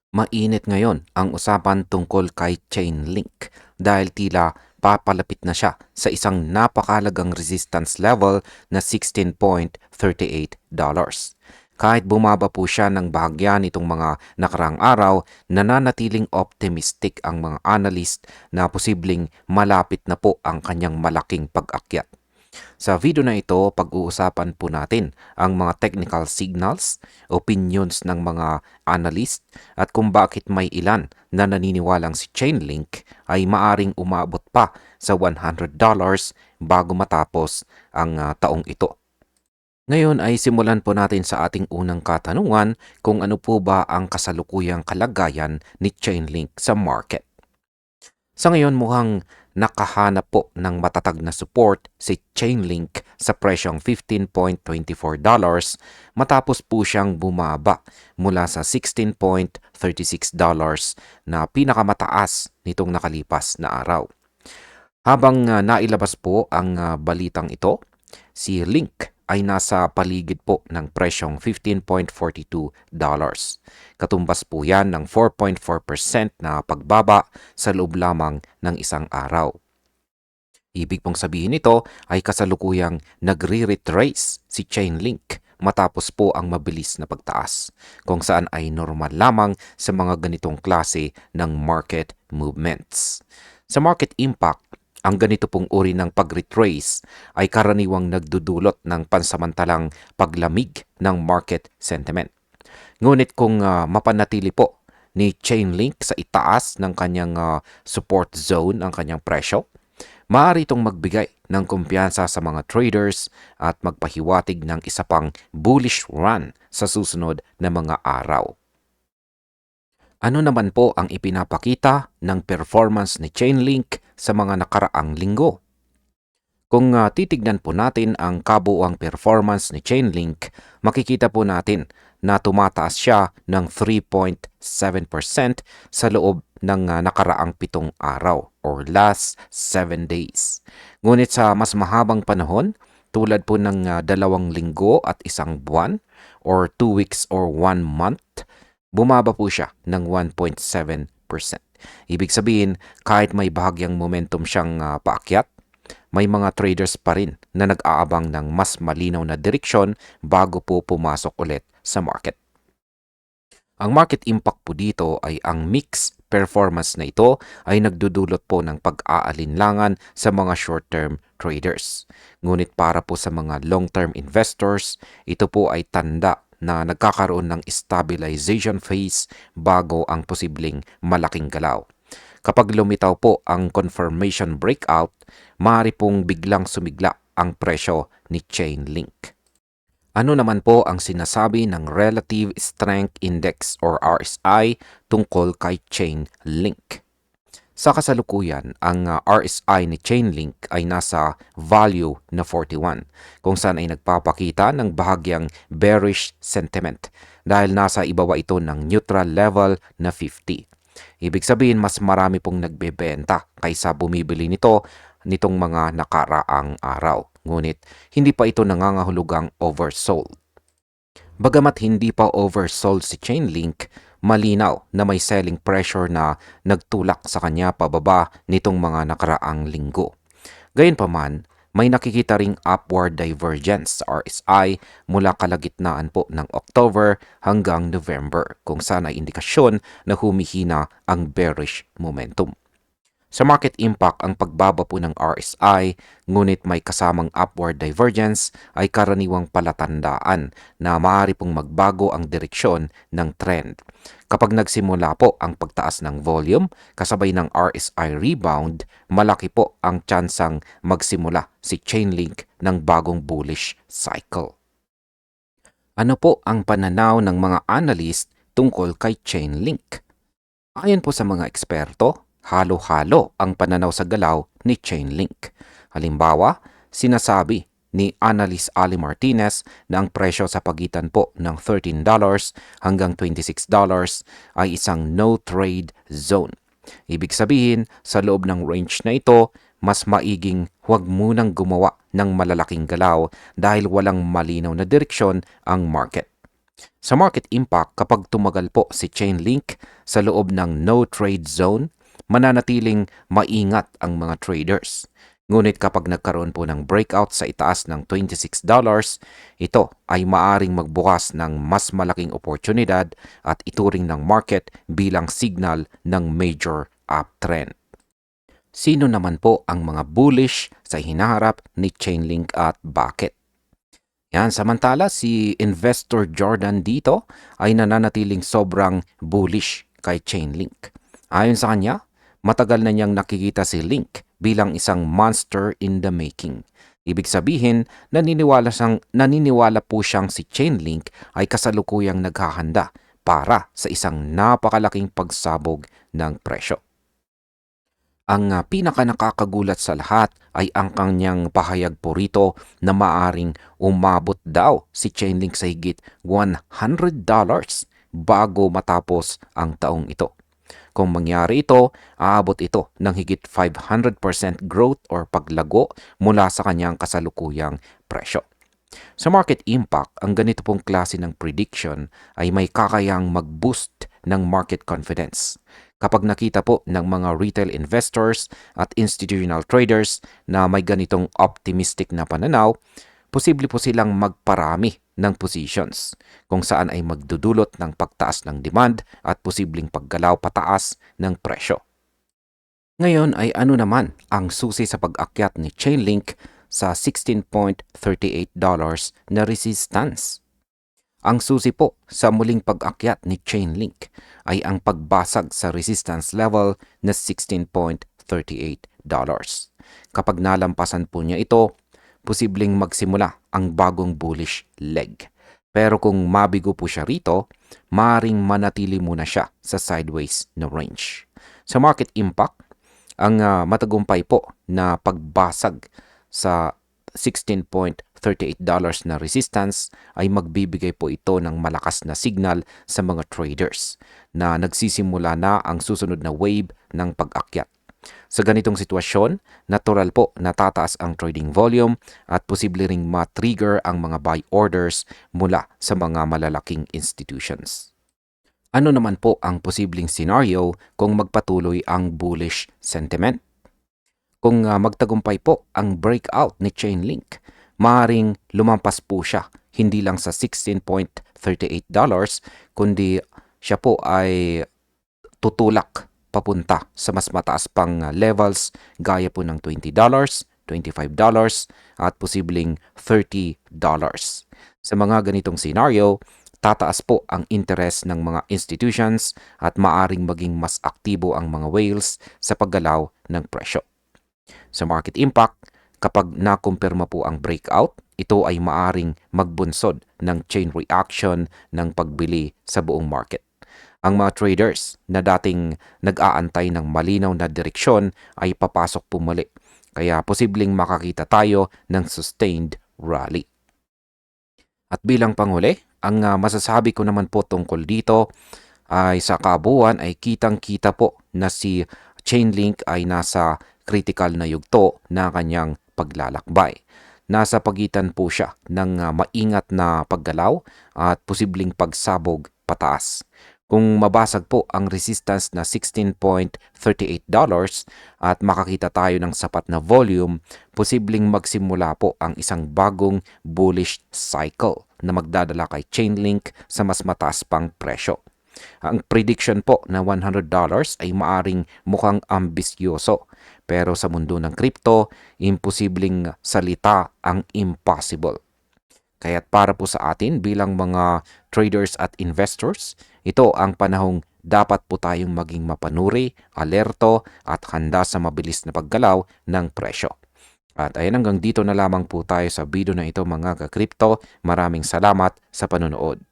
Mainit ngayon ang usapan tungkol kay Chainlink dahil tila papalapit na siya sa isang napakalagang resistance level na $16.38. Kahit bumaba po siya ng bahagya nitong mga nakarang araw, nananatiling optimistic ang mga analyst na posibleng malapit na po ang kanyang malaking pag-akyat. Sa video na ito, pag-uusapan po natin ang mga technical signals, opinions ng mga analyst at kung bakit may ilan na naniniwalang si Chainlink ay maaring umabot pa sa $100 bago matapos ang taong ito. Ngayon ay simulan po natin sa ating unang katanungan kung ano po ba ang kasalukuyang kalagayan ni Chainlink sa market. Sa ngayon mukhang nakahanap po ng matatag na support si Chainlink sa presyong $15.24 matapos po siyang bumaba mula sa $16.36 na pinakamataas nitong nakalipas na araw. Habang nailabas po ang balitang ito, si Link ay nasa paligid po ng presyong $15.42. Katumbas po yan ng 4.4% na pagbaba sa loob lamang ng isang araw. Ibig pong sabihin nito ay kasalukuyang nagre-retrace si Chainlink matapos po ang mabilis na pagtaas, kung saan ay normal lamang sa mga ganitong klase ng market movements. Sa market impact, ang ganito pong uri ng pag-retrace ay karaniwang nagdudulot ng pansamantalang paglamig ng market sentiment. Ngunit kung mapanatili po ni Chainlink sa itaas ng kanyang support zone ang kanyang presyo, maaari itong magbigay ng kumpiyansa sa mga traders at magpahiwatig ng isa pang bullish run sa susunod na mga araw. Ano naman po ang ipinapakita ng performance ni Chainlink sa mga nakaraang linggo? Kung titignan po natin ang kabuuang performance ni Chainlink, makikita po natin na tumataas siya ng 3.7% sa loob ng nakaraang 7 araw or last 7 days. Ngunit sa mas mahabang panahon, tulad po ng 2 linggo at 1 buwan or 2 weeks or 1 month, bumaba po siya ng 1.7%. Ibig sabihin, kahit may bahagyang momentum siyang paakyat, may mga traders pa rin na nag-aabang ng mas malinaw na direksyon bago po pumasok ulit sa market. Ang market impact po dito ay ang mixed performance na ito ay nagdudulot po ng pag-aalinlangan sa mga short-term traders. Ngunit para po sa mga long-term investors, ito po ay tanda na nagkakaroon ng stabilization phase bago ang posibleng malaking galaw. Kapag lumitaw po ang confirmation breakout, maaari pong biglang sumigla ang presyo ni Chainlink. Ano naman po ang sinasabi ng Relative Strength Index or RSI tungkol kay Chainlink? Sa kasalukuyan, ang RSI ni Chainlink ay nasa value na 41, kung saan ay nagpapakita ng bahagyang bearish sentiment dahil nasa ibaba ito ng neutral level na 50. Ibig sabihin, mas marami pong nagbebenta kaysa bumibili nitong mga nakaraang araw. Ngunit, hindi pa ito nangangahulugang oversold. Bagamat hindi pa oversold si Chainlink, malinaw na may selling pressure na nagtulak sa kanya pababa nitong mga nakaraang linggo. Gayunpaman, may nakikita ring upward divergence sa RSI mula kalagitnaan po ng October hanggang November, kung saan ay indikasyon na humihina ang bearish momentum. Sa market impact, ang pagbaba po ng RSI, ngunit may kasamang upward divergence, ay karaniwang palatandaan na maaari pong magbago ang direksyon ng trend. Kapag nagsimula po ang pagtaas ng volume kasabay ng RSI rebound, malaki po ang tsansang magsimula si Chainlink ng bagong bullish cycle. Ano po ang pananaw ng mga analyst tungkol kay Chainlink? Ayon po sa mga eksperto, halo-halo ang pananaw sa galaw ni Chainlink. Halimbawa, sinasabi ni Analyst Ali Martinez na ang presyo sa pagitan po ng $13 hanggang $26 ay isang no-trade zone. Ibig sabihin, sa loob ng range na ito, mas maiging huwag munang gumawa ng malalaking galaw dahil walang malinaw na direksyon ang market. Sa market impact, kapag tumagal po si Chainlink sa loob ng no trade zone, mananatiling maingat ang mga traders. Ngunit kapag nagkaroon po ng breakout sa itaas ng $26, ito ay maaring magbukas ng mas malaking oportunidad at ituring ng market bilang signal ng major uptrend. Sino naman po ang mga bullish sa hinaharap ni Chainlink at bakit? Yan, samantala si Investor Jordan dito ay nananatiling sobrang bullish kay Chainlink. Ayon sa kanya, matagal na niyang nakikita si Link bilang isang monster in the making. Ibig sabihin, naniniwala po siyang si Chainlink ay kasalukuyang naghahanda para sa isang napakalaking pagsabog ng presyo. Ang pinaka-nakakagulat sa lahat ay ang kanyang pahayag po rito na maaring umabot daw si Chainlink sa higit $100 bago matapos ang taong ito. Kung mangyari ito, aabot ito ng higit 500% growth or paglago mula sa kanyang kasalukuyang presyo. Sa market impact, ang ganito pong klase ng prediction ay may kakayang mag-boost ng market confidence. Kapag nakita po ng mga retail investors at institutional traders na may ganitong optimistic na pananaw, posible po silang magparami ng positions kung saan ay magdudulot ng pagtaas ng demand at posibleng paggalaw pataas ng presyo. Ngayon ay ano naman ang susi sa pag-akyat ni Chainlink sa $16.38 na resistance? Ang susi po sa muling pag-akyat ni Chainlink ay ang pagbasag sa resistance level na $16.38. Kapag nalampasan po niya ito, posibleng magsimula ang bagong bullish leg. Pero kung mabigo po siya rito, maring manatili muna siya sa sideways na range. Sa market impact, ang matagumpay po na pagbasag sa $16.38 na resistance ay magbibigay po ito ng malakas na signal sa mga traders na nagsisimula na ang susunod na wave ng pag-akyat. Sa ganitong sitwasyon, natural po na tataas ang trading volume at posible ring ma-trigger ang mga buy orders mula sa mga malalaking institutions. Ano naman po ang posibleng scenario kung magpatuloy ang bullish sentiment? Kung magtagumpay po ang breakout ni Chainlink, maaaring lumampas po siya hindi lang sa $16.38 kundi siya po ay tutulak papunta sa mas mataas pang levels gaya po ng $20, $25 at posibleng $30. Sa mga ganitong scenario, tataas po ang interest ng mga institutions at maaring maging mas aktibo ang mga whales sa paggalaw ng presyo. Sa market impact, kapag nakumpirma po ang breakout, ito ay maaring magbunsod ng chain reaction ng pagbili sa buong market. Ang mga traders na dating nag-aantay ng malinaw na direksyon ay papasok po muli. Kaya posibleng makakita tayo ng sustained rally. At bilang panghuli, ang masasabi ko naman po tungkol dito ay sa kabuuan ay kitang-kita po na si Chainlink ay nasa critical na yugto na kanyang paglalakbay. Nasa pagitan po siya ng maingat na paggalaw at posibleng pagsabog pataas. Kung mabasag po ang resistance na $16.38 at makakita tayo ng sapat na volume, posibleng magsimula po ang isang bagong bullish cycle na magdadala kay Chainlink sa mas mataas pang presyo. Ang prediction po na $100 ay maaring mukhang ambisyoso, pero sa mundo ng crypto, imposibleng salita ang impossible. Kaya't para po sa atin bilang mga traders at investors, ito ang panahong dapat po tayong maging mapanuri, alerto at handa sa mabilis na paggalaw ng presyo. At ayan, hanggang dito na lamang po tayo sa video na ito mga ka-crypto. Maraming salamat sa panonood.